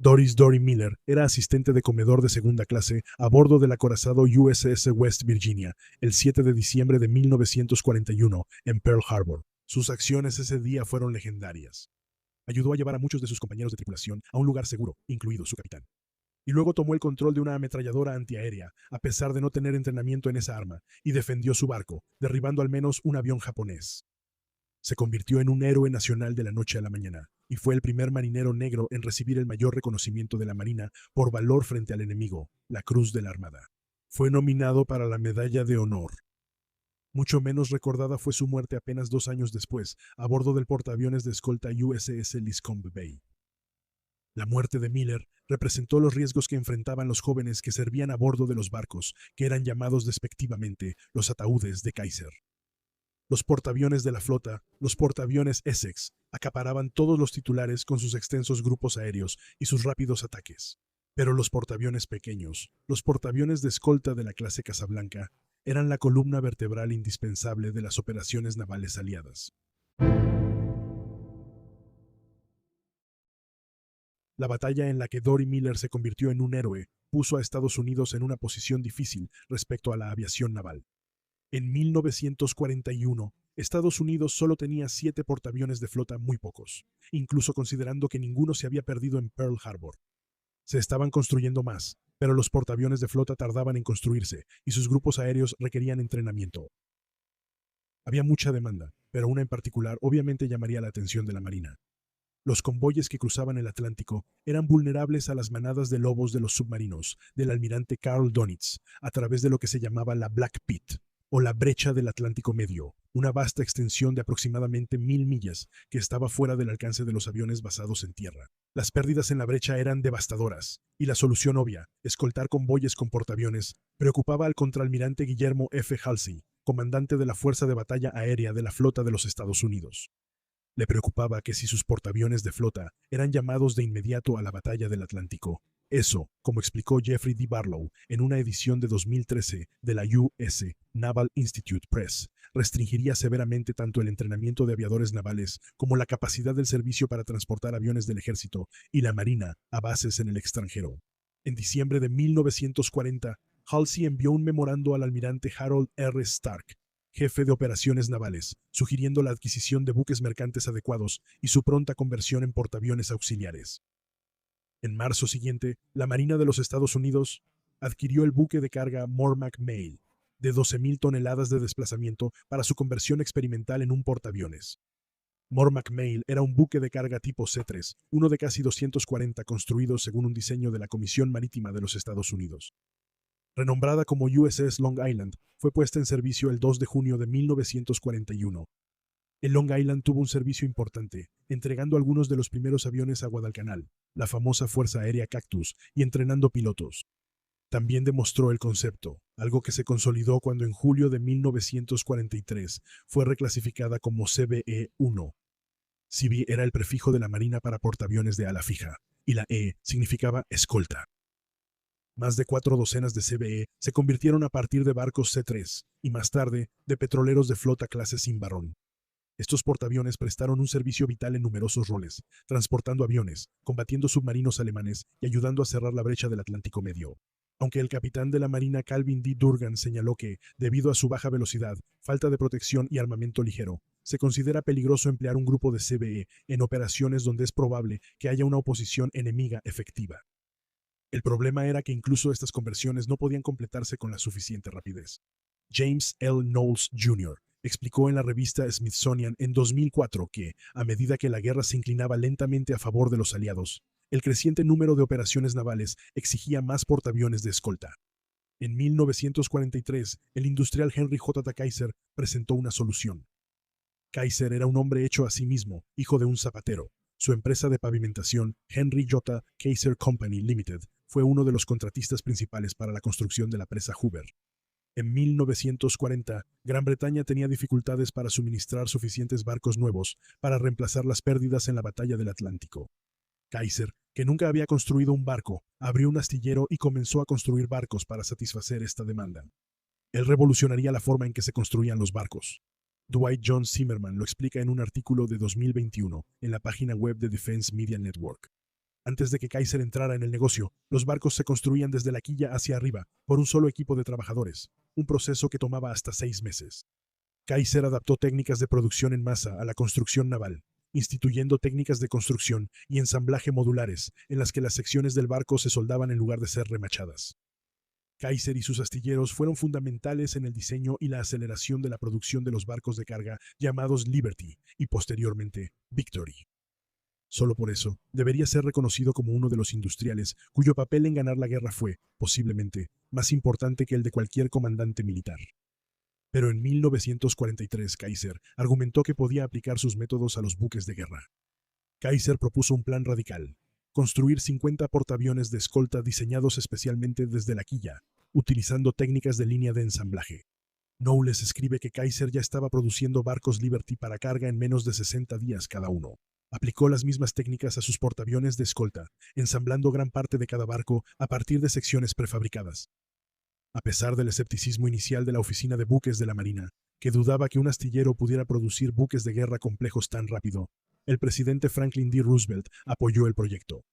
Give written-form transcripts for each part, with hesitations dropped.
Doris Dory Miller era asistente de comedor de segunda clase a bordo del acorazado USS West Virginia el 7 de diciembre de 1941 en Pearl Harbor. Sus acciones ese día fueron legendarias. Ayudó a llevar a muchos de sus compañeros de tripulación a un lugar seguro, incluido su capitán. Y luego tomó el control de una ametralladora antiaérea, a pesar de no tener entrenamiento en esa arma, y defendió su barco, derribando al menos un avión japonés. Se convirtió en un héroe nacional de la noche a la mañana, y fue el primer marinero negro en recibir el mayor reconocimiento de la Marina por valor frente al enemigo, la Cruz de la Armada. Fue nominado para la Medalla de Honor. Mucho menos recordada fue su muerte apenas 2 años después, a bordo del portaaviones de escolta USS Liscombe Bay. La muerte de Miller representó los riesgos que enfrentaban los jóvenes que servían a bordo de los barcos, que eran llamados despectivamente los ataúdes de Kaiser. Los portaaviones de la flota, los portaaviones Essex, acaparaban todos los titulares con sus extensos grupos aéreos y sus rápidos ataques. Pero los portaaviones pequeños, los portaaviones de escolta de la clase Casablanca, eran la columna vertebral indispensable de las operaciones navales aliadas. La batalla en la que Dory Miller se convirtió en un héroe puso a Estados Unidos en una posición difícil respecto a la aviación naval. En 1941, Estados Unidos solo tenía 7 portaaviones de flota, muy pocos, incluso considerando que ninguno se había perdido en Pearl Harbor. Se estaban construyendo más, pero los portaaviones de flota tardaban en construirse y sus grupos aéreos requerían entrenamiento. Había mucha demanda, pero una en particular obviamente llamaría la atención de la Marina. Los convoyes que cruzaban el Atlántico eran vulnerables a las manadas de lobos de los submarinos del almirante Karl Donitz a través de lo que se llamaba la Black Pit, o la brecha del Atlántico Medio, una vasta extensión de aproximadamente 1000 millas que estaba fuera del alcance de los aviones basados en tierra. Las pérdidas en la brecha eran devastadoras, y la solución obvia, escoltar convoyes con portaaviones, preocupaba al contraalmirante Guillermo F. Halsey, comandante de la Fuerza de Batalla Aérea de la Flota de los Estados Unidos. Le preocupaba que si sus portaaviones de flota eran llamados de inmediato a la batalla del Atlántico, eso, como explicó Jeffrey D. Barlow en una edición de 2013 de la U.S. Naval Institute Press, restringiría severamente tanto el entrenamiento de aviadores navales como la capacidad del servicio para transportar aviones del ejército y la marina a bases en el extranjero. En diciembre de 1940, Halsey envió un memorando al almirante Harold R. Stark, jefe de operaciones navales, sugiriendo la adquisición de buques mercantes adecuados y su pronta conversión en portaaviones auxiliares. En marzo siguiente, la Marina de los Estados Unidos adquirió el buque de carga Mormac Mail, de 12,000 toneladas de desplazamiento para su conversión experimental en un portaaviones. Mormac Mail era un buque de carga tipo C-3, uno de casi 240 construidos según un diseño de la Comisión Marítima de los Estados Unidos. Renombrada como USS Long Island, fue puesta en servicio el 2 de junio de 1941. El Long Island tuvo un servicio importante, entregando algunos de los primeros aviones a Guadalcanal, la famosa Fuerza Aérea Cactus, y entrenando pilotos. También demostró el concepto, algo que se consolidó cuando en julio de 1943 fue reclasificada como CBE-1. CB era el prefijo de la Marina para portaaviones de ala fija, y la E significaba escolta. Más de 4 docenas de CBE se convirtieron a partir de barcos C-3 y más tarde de petroleros de flota clase Cimarrón. Estos portaaviones prestaron un servicio vital en numerosos roles, transportando aviones, combatiendo submarinos alemanes y ayudando a cerrar la brecha del Atlántico Medio. Aunque el capitán de la Marina Calvin D. Durgan señaló que, debido a su baja velocidad, falta de protección y armamento ligero, se considera peligroso emplear un grupo de CBE en operaciones donde es probable que haya una oposición enemiga efectiva. El problema era que incluso estas conversiones no podían completarse con la suficiente rapidez. James L. Knowles Jr. explicó en la revista Smithsonian en 2004 que, a medida que la guerra se inclinaba lentamente a favor de los aliados, el creciente número de operaciones navales exigía más portaaviones de escolta. En 1943, el industrial Henry J. Kaiser presentó una solución. Kaiser era un hombre hecho a sí mismo, hijo de un zapatero. Su empresa de pavimentación, Henry J. Kaiser Company Limited, fue uno de los contratistas principales para la construcción de la presa Hoover. En 1940, Gran Bretaña tenía dificultades para suministrar suficientes barcos nuevos para reemplazar las pérdidas en la batalla del Atlántico. Kaiser, que nunca había construido un barco, abrió un astillero y comenzó a construir barcos para satisfacer esta demanda. Él revolucionaría la forma en que se construían los barcos. Dwight John Zimmerman lo explica en un artículo de 2021 en la página web de Defense Media Network. Antes de que Kaiser entrara en el negocio, los barcos se construían desde la quilla hacia arriba por un solo equipo de trabajadores, un proceso que tomaba hasta 6 meses. Kaiser adaptó técnicas de producción en masa a la construcción naval, instituyendo técnicas de construcción y ensamblaje modulares en las que las secciones del barco se soldaban en lugar de ser remachadas. Kaiser y sus astilleros fueron fundamentales en el diseño y la aceleración de la producción de los barcos de carga llamados Liberty y posteriormente Victory. Solo por eso, debería ser reconocido como uno de los industriales cuyo papel en ganar la guerra fue, posiblemente, más importante que el de cualquier comandante militar. Pero en 1943 Kaiser argumentó que podía aplicar sus métodos a los buques de guerra. Kaiser propuso un plan radical: construir 50 portaaviones de escolta diseñados especialmente desde la quilla, utilizando técnicas de línea de ensamblaje. Knowles escribe que Kaiser ya estaba produciendo barcos Liberty para carga en menos de 60 días cada uno. Aplicó las mismas técnicas a sus portaaviones de escolta, ensamblando gran parte de cada barco a partir de secciones prefabricadas. A pesar del escepticismo inicial de la oficina de buques de la Marina, que dudaba que un astillero pudiera producir buques de guerra complejos tan rápido, el presidente Franklin D. Roosevelt apoyó el proyecto.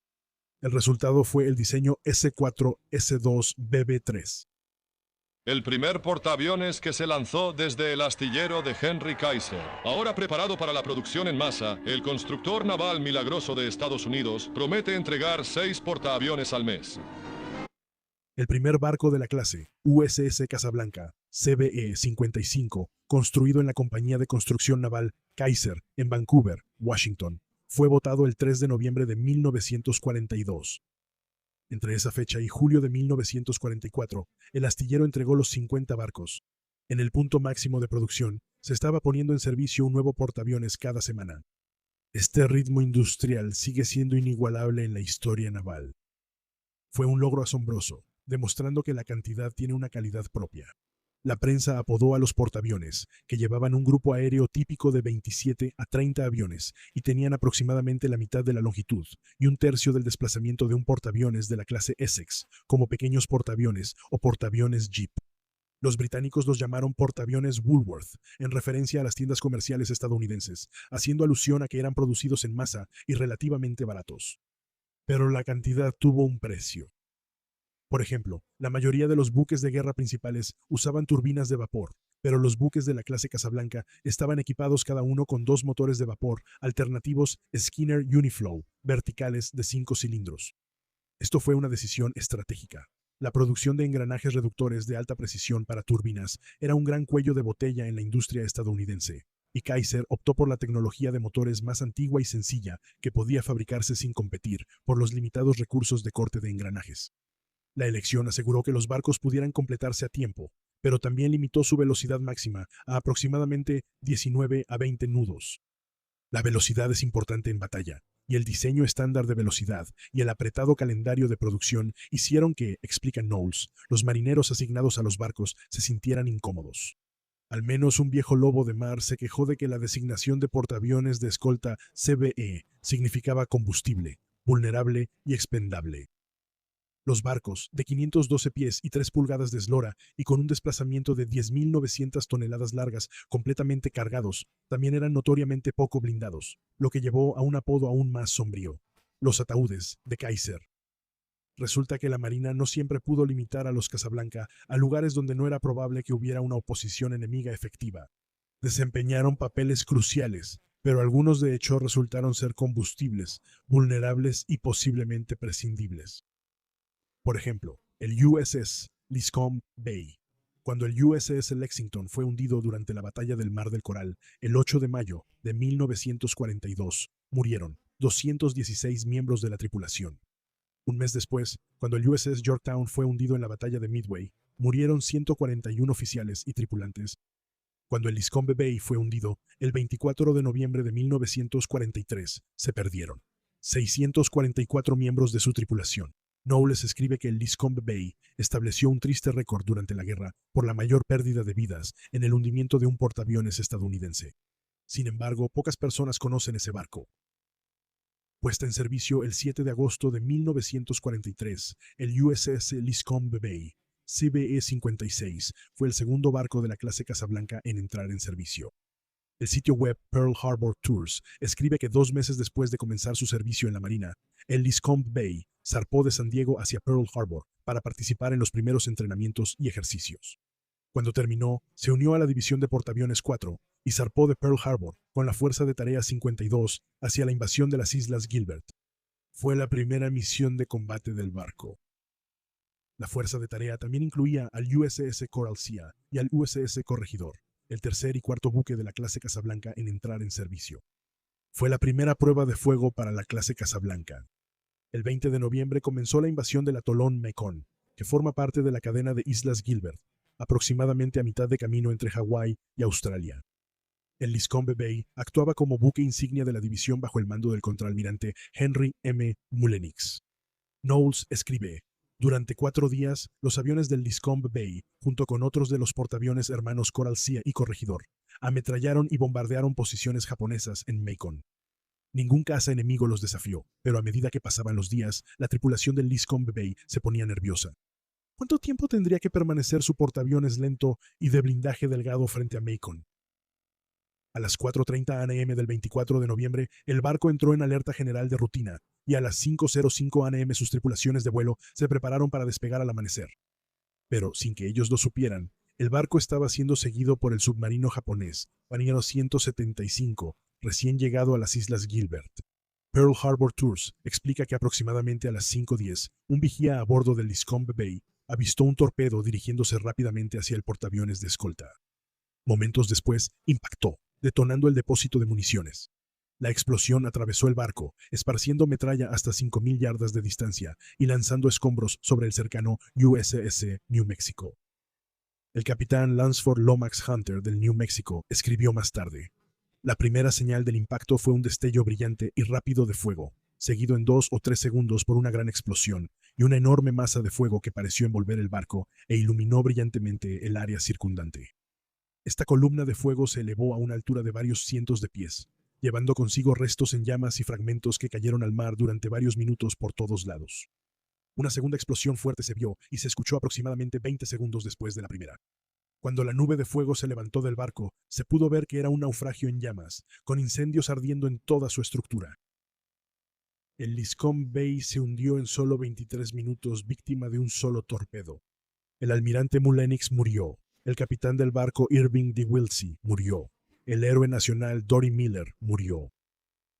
El resultado fue el diseño S-4-S2-BB-3. El primer portaaviones que se lanzó desde el astillero de Henry Kaiser. Ahora preparado para la producción en masa, el constructor naval milagroso de Estados Unidos promete entregar 6 portaaviones al mes. El primer barco de la clase, USS Casablanca, CBE-55, construido en la compañía de construcción naval Kaiser, en Vancouver, Washington, fue botado el 3 de noviembre de 1942. Entre esa fecha y julio de 1944, el astillero entregó los 50 barcos. En el punto máximo de producción, se estaba poniendo en servicio un nuevo portaaviones cada semana. Este ritmo industrial sigue siendo inigualable en la historia naval. Fue un logro asombroso, demostrando que la cantidad tiene una calidad propia. La prensa apodó a los portaaviones, que llevaban un grupo aéreo típico de 27 a 30 aviones y tenían aproximadamente la mitad de la longitud y un tercio del desplazamiento de un portaaviones de la clase Essex, como pequeños portaaviones o portaaviones Jeep. Los británicos los llamaron portaaviones Woolworth, en referencia a las tiendas comerciales estadounidenses, haciendo alusión a que eran producidos en masa y relativamente baratos. Pero la cantidad tuvo un precio. Por ejemplo, la mayoría de los buques de guerra principales usaban turbinas de vapor, pero los buques de la clase Casablanca estaban equipados cada uno con 2 motores de vapor alternativos Skinner Uniflow, verticales de 5 cilindros. Esto fue una decisión estratégica. La producción de engranajes reductores de alta precisión para turbinas era un gran cuello de botella en la industria estadounidense, y Kaiser optó por la tecnología de motores más antigua y sencilla que podía fabricarse sin competir por los limitados recursos de corte de engranajes. La elección aseguró que los barcos pudieran completarse a tiempo, pero también limitó su velocidad máxima a aproximadamente 19 a 20 nudos. La velocidad es importante en batalla, y el diseño estándar de velocidad y el apretado calendario de producción hicieron que, explica Knowles, los marineros asignados a los barcos se sintieran incómodos. Al menos un viejo lobo de mar se quejó de que la designación de portaaviones de escolta CBE significaba combustible, vulnerable y expendable. Los barcos, de 512 pies y 3 pulgadas de eslora y con un desplazamiento de 10.900 toneladas largas completamente cargados, también eran notoriamente poco blindados, lo que llevó a un apodo aún más sombrío: los ataúdes de Kaiser. Resulta que la Marina no siempre pudo limitar a los Casablanca a lugares donde no era probable que hubiera una oposición enemiga efectiva. Desempeñaron papeles cruciales, pero algunos de hecho resultaron ser combustibles, vulnerables y posiblemente prescindibles. Por ejemplo, el USS Liscombe Bay. Cuando el USS Lexington fue hundido durante la Batalla del Mar del Coral, el 8 de mayo de 1942, murieron 216 miembros de la tripulación. Un mes después, cuando el USS Yorktown fue hundido en la Batalla de Midway, murieron 141 oficiales y tripulantes. Cuando el Liscombe Bay fue hundido, el 24 de noviembre de 1943, se perdieron 644 miembros de su tripulación. Knowles escribe que el Liscombe Bay estableció un triste récord durante la guerra por la mayor pérdida de vidas en el hundimiento de un portaaviones estadounidense. Sin embargo, pocas personas conocen ese barco. Puesta en servicio el 7 de agosto de 1943, el USS Liscombe Bay, CBE-56, fue el segundo barco de la clase Casablanca en entrar en servicio. El sitio web Pearl Harbor Tours escribe que 2 meses después de comenzar su servicio en la Marina, el Liscombe Bay zarpó de San Diego hacia Pearl Harbor para participar en los primeros entrenamientos y ejercicios. Cuando terminó, se unió a la División de Portaaviones 4 y zarpó de Pearl Harbor con la Fuerza de Tarea 52 hacia la invasión de las Islas Gilbert. Fue la primera misión de combate del barco. La Fuerza de Tarea también incluía al USS Coral Sea y al USS Corregidor, el tercer y cuarto buque de la clase Casablanca en entrar en servicio. Fue la primera prueba de fuego para la clase Casablanca. El 20 de noviembre comenzó la invasión del atolón Macon, que forma parte de la cadena de Islas Gilbert, aproximadamente a mitad de camino entre Hawái y Australia. El Liscombe Bay actuaba como buque insignia de la división bajo el mando del contraalmirante Henry M. Mullenix. Knowles escribe: durante 4 días, los aviones del Liscombe Bay, junto con otros de los portaaviones hermanos Coral Sea y Corregidor, ametrallaron y bombardearon posiciones japonesas en Macon. Ningún caza enemigo los desafió, pero a medida que pasaban los días, la tripulación del Liscombe Bay se ponía nerviosa. ¿Cuánto tiempo tendría que permanecer su portaaviones lento y de blindaje delgado frente a Macon? A las 4:30 a.m. del 24 de noviembre, el barco entró en alerta general de rutina, y a las 5:05 a.m. sus tripulaciones de vuelo se prepararon para despegar al amanecer. Pero, sin que ellos lo supieran, el barco estaba siendo seguido por el submarino japonés, Paniero 175, recién llegado a las Islas Gilbert. Pearl Harbor Tours explica que aproximadamente a las 5:10, un vigía a bordo del Liscombe Bay avistó un torpedo dirigiéndose rápidamente hacia el portaaviones de escolta. Momentos después, impactó, detonando el depósito de municiones. La explosión atravesó el barco, esparciendo metralla hasta 5,000 yardas de distancia y lanzando escombros sobre el cercano USS New Mexico. El capitán Lansford Lomax Hunter del New Mexico escribió más tarde: la primera señal del impacto fue un destello brillante y rápido de fuego, seguido en 2 o 3 segundos por una gran explosión y una enorme masa de fuego que pareció envolver el barco e iluminó brillantemente el área circundante. Esta columna de fuego se elevó a una altura de varios cientos de pies, llevando consigo restos en llamas y fragmentos que cayeron al mar durante varios minutos por todos lados. Una segunda explosión fuerte se vio y se escuchó aproximadamente 20 segundos después de la primera. Cuando la nube de fuego se levantó del barco, se pudo ver que era un naufragio en llamas, con incendios ardiendo en toda su estructura. El Liscombe Bay se hundió en solo 23 minutos, víctima de un solo torpedo. El almirante Mullenix murió. El capitán del barco Irving D. Wilsey murió. El héroe nacional Dory Miller murió.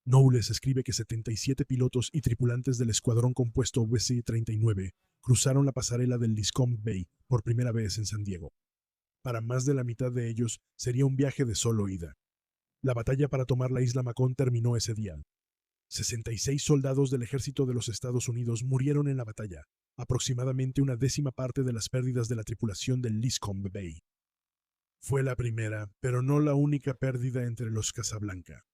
Knowles escribe que 77 pilotos y tripulantes del escuadrón compuesto WC-39 cruzaron la pasarela del Liscombe Bay por primera vez en San Diego. Para más de la mitad de ellos sería un viaje de solo ida. La batalla para tomar la isla Macon terminó ese día. 66 soldados del ejército de los Estados Unidos murieron en la batalla, aproximadamente una 10ª parte de las pérdidas de la tripulación del Liscombe Bay. Fue la primera, pero no la única pérdida entre los Casablanca.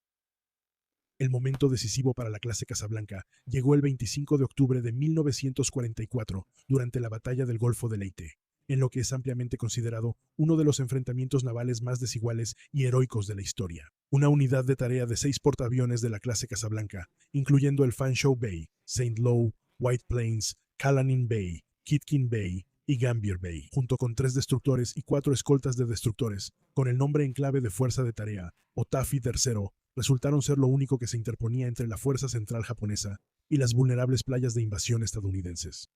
El momento decisivo para la clase Casablanca llegó el 25 de octubre de 1944 durante la batalla del Golfo de Leyte, en lo que es ampliamente considerado uno de los enfrentamientos navales más desiguales y heroicos de la historia. Una unidad de tarea de 6 portaaviones de la clase Casablanca, incluyendo el Fanshawe Bay, St. Lo, White Plains, Callanin Bay, Kitkin Bay y Gambier Bay, junto con 3 destructores y 4 escoltas de destructores, con el nombre en clave de Fuerza de Tarea, o Taffy III, resultaron ser lo único que se interponía entre la Fuerza Central japonesa y las vulnerables playas de invasión estadounidenses.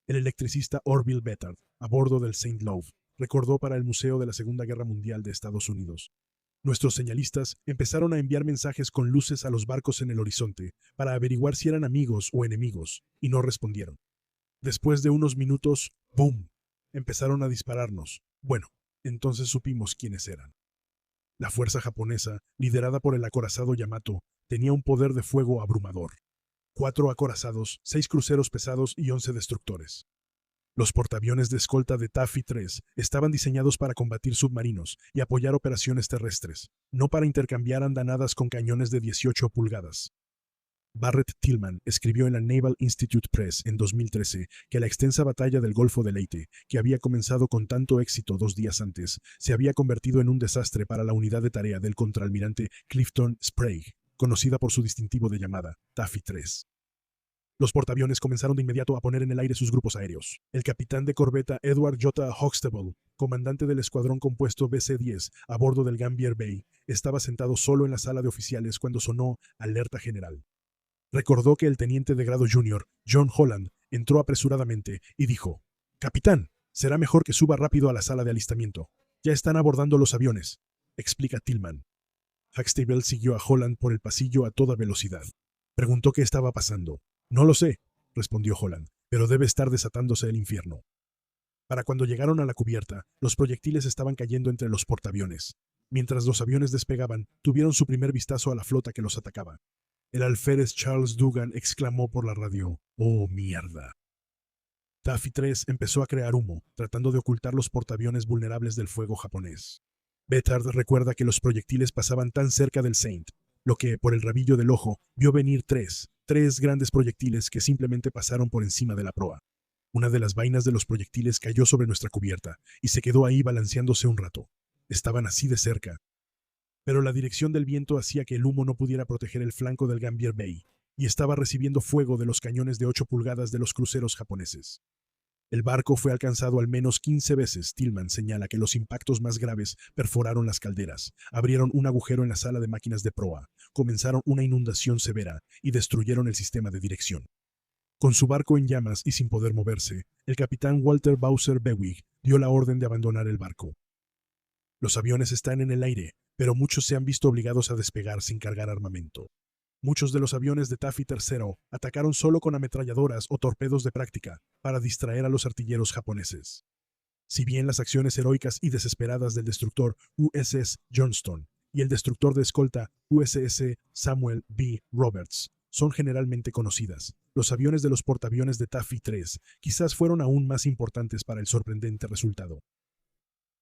El electricista Orville Bettard, a bordo del St. Lo, recordó para el Museo de la Segunda Guerra Mundial de Estados Unidos: nuestros señalistas empezaron a enviar mensajes con luces a los barcos en el horizonte para averiguar si eran amigos o enemigos, y no respondieron. Después de unos minutos, ¡boom!, empezaron a dispararnos. Bueno, entonces supimos quiénes eran. La fuerza japonesa, liderada por el acorazado Yamato, tenía un poder de fuego abrumador. 4 acorazados, 6 cruceros pesados y 11 destructores. Los portaaviones de escolta de Taffy III estaban diseñados para combatir submarinos y apoyar operaciones terrestres, no para intercambiar andanadas con cañones de 18 pulgadas. Barrett Tillman escribió en la Naval Institute Press en 2013 que la extensa batalla del Golfo de Leyte, que había comenzado con tanto éxito 2 días antes, se había convertido en un desastre para la unidad de tarea del contraalmirante Clifton Sprague, conocida por su distintivo de llamada Taffy III. Los portaaviones comenzaron de inmediato a poner en el aire sus grupos aéreos. El capitán de corbeta Edward J. Huxtable, comandante del escuadrón compuesto BC-10 a bordo del Gambier Bay, estaba sentado solo en la sala de oficiales cuando sonó alerta general. Recordó que el teniente de grado junior, John Holland, entró apresuradamente y dijo: «Capitán, será mejor que suba rápido a la sala de alistamiento. Ya están abordando los aviones», explica Tillman. Huxtable siguió a Holland por el pasillo a toda velocidad. Preguntó qué estaba pasando. «No lo sé», respondió Holland, «pero debe estar desatándose el infierno». Para cuando llegaron a la cubierta, los proyectiles estaban cayendo entre los portaaviones. Mientras los aviones despegaban, tuvieron su primer vistazo a la flota que los atacaba. El alférez Charles Dugan exclamó por la radio: «¡Oh, mierda!». Taffy 3 empezó a crear humo, tratando de ocultar los portaaviones vulnerables del fuego japonés. Betard recuerda que los proyectiles pasaban tan cerca del Saint, lo que, por el rabillo del ojo, vio venir tres grandes proyectiles que simplemente pasaron por encima de la proa. Una de las vainas de los proyectiles cayó sobre nuestra cubierta y se quedó ahí balanceándose un rato. Estaban así de cerca. Pero la dirección del viento hacía que el humo no pudiera proteger el flanco del Gambier Bay, y estaba recibiendo fuego de los cañones de 8 pulgadas de los cruceros japoneses. El barco fue alcanzado al menos 15 veces. Tillman señala que los impactos más graves perforaron las calderas, abrieron un agujero en la sala de máquinas de proa, comenzaron una inundación severa y destruyeron el sistema de dirección. Con su barco en llamas y sin poder moverse, el capitán Walter Bowser Bewig dio la orden de abandonar el barco. Los aviones están en el aire, pero muchos se han visto obligados a despegar sin cargar armamento. Muchos de los aviones de Taffy III atacaron solo con ametralladoras o torpedos de práctica para distraer a los artilleros japoneses. Si bien las acciones heroicas y desesperadas del destructor USS Johnston y el destructor de escolta USS Samuel B. Roberts son generalmente conocidas, los aviones de los portaaviones de Taffy III quizás fueron aún más importantes para el sorprendente resultado.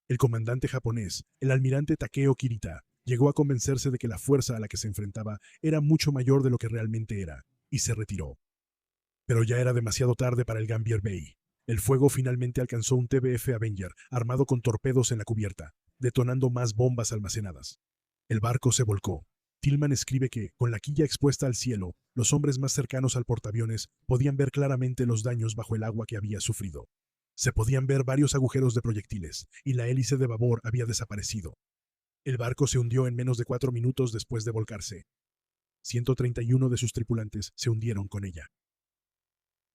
El comandante japonés, el almirante Takeo Kirita, llegó a convencerse de que la fuerza a la que se enfrentaba era mucho mayor de lo que realmente era, y se retiró. Pero ya era demasiado tarde para el Gambier Bay. El fuego finalmente alcanzó un TBF Avenger armado con torpedos en la cubierta, detonando más bombas almacenadas. El barco se volcó. Tillman escribe que, con la quilla expuesta al cielo, los hombres más cercanos al portaaviones podían ver claramente los daños bajo el agua que había sufrido. Se podían ver varios agujeros de proyectiles, y la hélice de babor había desaparecido. El barco se hundió en menos de 4 minutos después de volcarse. 131 de sus tripulantes se hundieron con ella.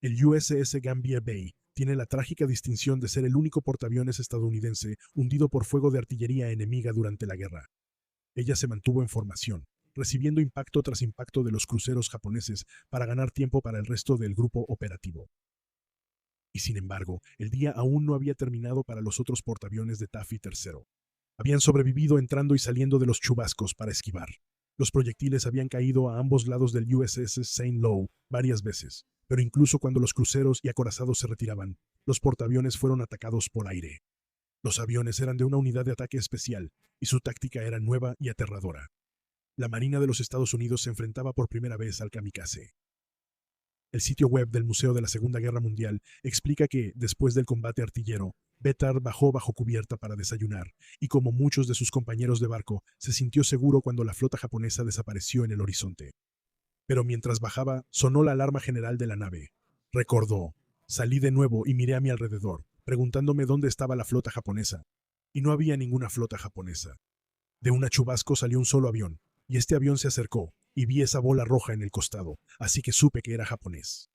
El USS Gambier Bay tiene la trágica distinción de ser el único portaaviones estadounidense hundido por fuego de artillería enemiga durante la guerra. Ella se mantuvo en formación, recibiendo impacto tras impacto de los cruceros japoneses para ganar tiempo para el resto del grupo operativo. Y sin embargo, el día aún no había terminado para los otros portaaviones de Taffy III. Habían sobrevivido entrando y saliendo de los chubascos para esquivar. Los proyectiles habían caído a ambos lados del USS St. Louis varias veces, pero incluso cuando los cruceros y acorazados se retiraban, los portaaviones fueron atacados por aire. Los aviones eran de una unidad de ataque especial, y su táctica era nueva y aterradora. La Marina de los Estados Unidos se enfrentaba por primera vez al kamikaze. El sitio web del Museo de la Segunda Guerra Mundial explica que, después del combate artillero, Betard bajó bajo cubierta para desayunar, y como muchos de sus compañeros de barco, se sintió seguro cuando la flota japonesa desapareció en el horizonte. Pero mientras bajaba, sonó la alarma general de la nave. Recordó: «Salí de nuevo y miré a mi alrededor, preguntándome dónde estaba la flota japonesa. Y no había ninguna flota japonesa. De una chubasco salió un solo avión, y este avión se acercó, y vi esa bola roja en el costado, así que supe que era japonés».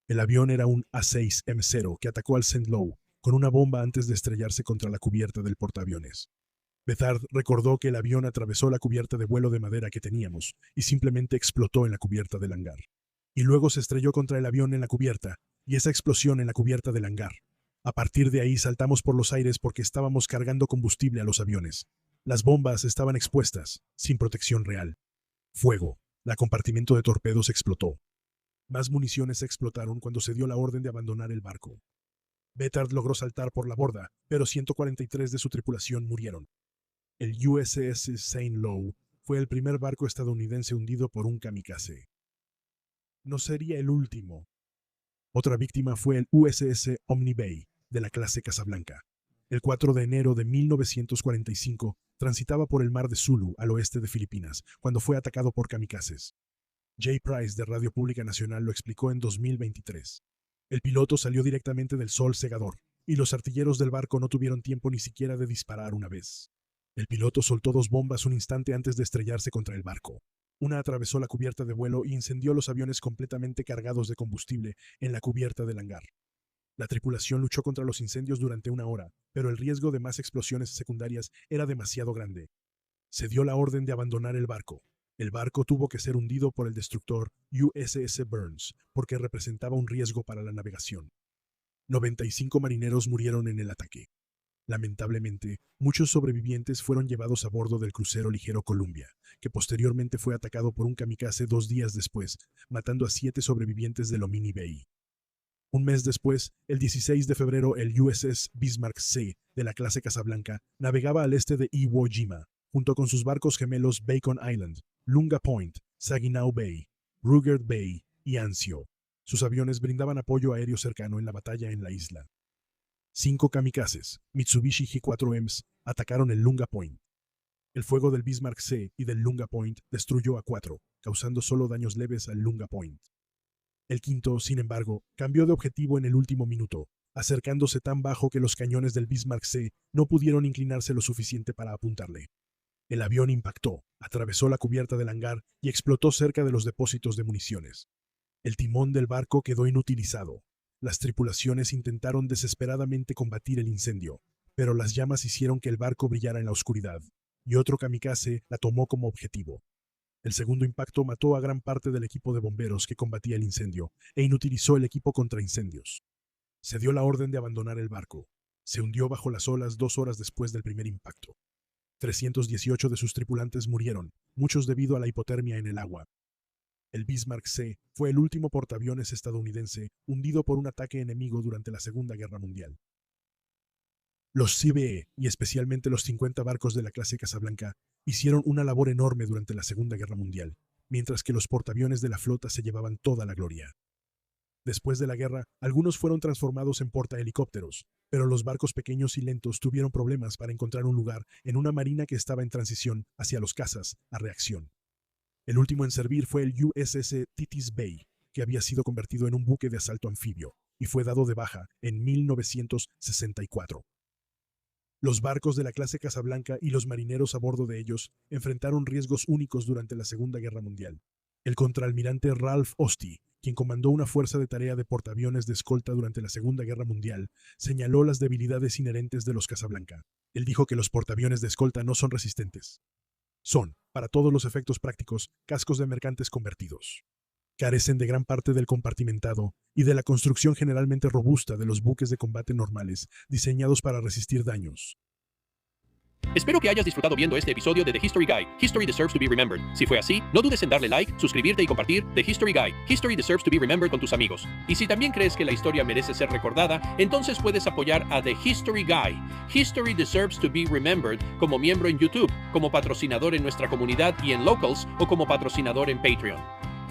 El avión era un A-6M0 que atacó al St. Louis con una bomba antes de estrellarse contra la cubierta del portaaviones. Betard recordó que el avión atravesó la cubierta de vuelo de madera que teníamos y simplemente explotó en la cubierta del hangar. Y luego se estrelló contra el avión en la cubierta, y esa explosión en la cubierta del hangar. A partir de ahí saltamos por los aires porque estábamos cargando combustible a los aviones. Las bombas estaban expuestas, sin protección real. Fuego. La compartimento de torpedos explotó. Más municiones explotaron cuando se dio la orden de abandonar el barco. Betard logró saltar por la borda, pero 143 de su tripulación murieron. El USS St. Louis fue el primer barco estadounidense hundido por un kamikaze. No sería el último. Otra víctima fue el USS Omni Bay, de la clase Casablanca. El 4 de enero de 1945, transitaba por el mar de Sulu, al oeste de Filipinas, cuando fue atacado por kamikazes. Jay Price de Radio Pública Nacional lo explicó en 2023. El piloto salió directamente del sol cegador, y los artilleros del barco no tuvieron tiempo ni siquiera de disparar una vez. El piloto soltó 2 bombas un instante antes de estrellarse contra el barco. Una atravesó la cubierta de vuelo y incendió los aviones completamente cargados de combustible en la cubierta del hangar. La tripulación luchó contra los incendios durante 1 hora, pero el riesgo de más explosiones secundarias era demasiado grande. Se dio la orden de abandonar el barco. El barco tuvo que ser hundido por el destructor USS Burns, porque representaba un riesgo para la navegación. 95 marineros murieron en el ataque. Lamentablemente, muchos sobrevivientes fueron llevados a bordo del crucero ligero Columbia, que posteriormente fue atacado por un kamikaze 2 días después, matando a 7 sobrevivientes del Omni Bay. Un mes después, el 16 de febrero, el USS Bismarck C, de la clase Casablanca, navegaba al este de Iwo Jima, junto con sus barcos gemelos Bacon Island, Lunga Point, Saginaw Bay, Rugert Bay y Anzio. Sus aviones brindaban apoyo aéreo cercano en la batalla en la isla. 5 kamikazes, Mitsubishi J-4Ms, atacaron el Lunga Point. El fuego del Bismarck C y del Lunga Point destruyó a 4, causando solo daños leves al Lunga Point. El quinto, sin embargo, cambió de objetivo en el último minuto, acercándose tan bajo que los cañones del Bismarck C no pudieron inclinarse lo suficiente para apuntarle. El avión impactó, atravesó la cubierta del hangar y explotó cerca de los depósitos de municiones. El timón del barco quedó inutilizado. Las tripulaciones intentaron desesperadamente combatir el incendio, pero las llamas hicieron que el barco brillara en la oscuridad, y otro kamikaze la tomó como objetivo. El segundo impacto mató a gran parte del equipo de bomberos que combatía el incendio e inutilizó el equipo contra incendios. Se dio la orden de abandonar el barco. Se hundió bajo las olas 2 horas después del primer impacto. 318 de sus tripulantes murieron, muchos debido a la hipotermia en el agua. El Bismarck C fue el último portaaviones estadounidense hundido por un ataque enemigo durante la Segunda Guerra Mundial. Los CBE, y especialmente los 50 barcos de la clase Casablanca, hicieron una labor enorme durante la Segunda Guerra Mundial, mientras que los portaaviones de la flota se llevaban toda la gloria. Después de la guerra, algunos fueron transformados en portahelicópteros, pero los barcos pequeños y lentos tuvieron problemas para encontrar un lugar en una marina que estaba en transición hacia los cazas a reacción. El último en servir fue el USS Titus Bay, que había sido convertido en un buque de asalto anfibio, y fue dado de baja en 1964. Los barcos de la clase Casablanca y los marineros a bordo de ellos enfrentaron riesgos únicos durante la Segunda Guerra Mundial. El contraalmirante Ralph Osti, quien comandó una fuerza de tarea de portaaviones de escolta durante la Segunda Guerra Mundial, señaló las debilidades inherentes de los Casablanca. Él dijo que los portaaviones de escolta no son resistentes. Son, para todos los efectos prácticos, cascos de mercantes convertidos. Carecen de gran parte del compartimentado y de la construcción generalmente robusta de los buques de combate normales, diseñados para resistir daños. Espero que hayas disfrutado viendo este episodio de The History Guy. History deserves to be remembered. Si fue así, no dudes en darle like, suscribirte y compartir The History Guy. History deserves to be remembered con tus amigos. Y si también crees que la historia merece ser recordada, entonces puedes apoyar a The History Guy. History deserves to be remembered como miembro en YouTube, como patrocinador en nuestra comunidad y en Locals, o como patrocinador en Patreon.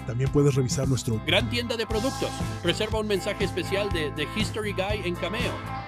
También puedes revisar nuestro Gran tienda de productos. Reserva un mensaje especial de The History Guy en Cameo.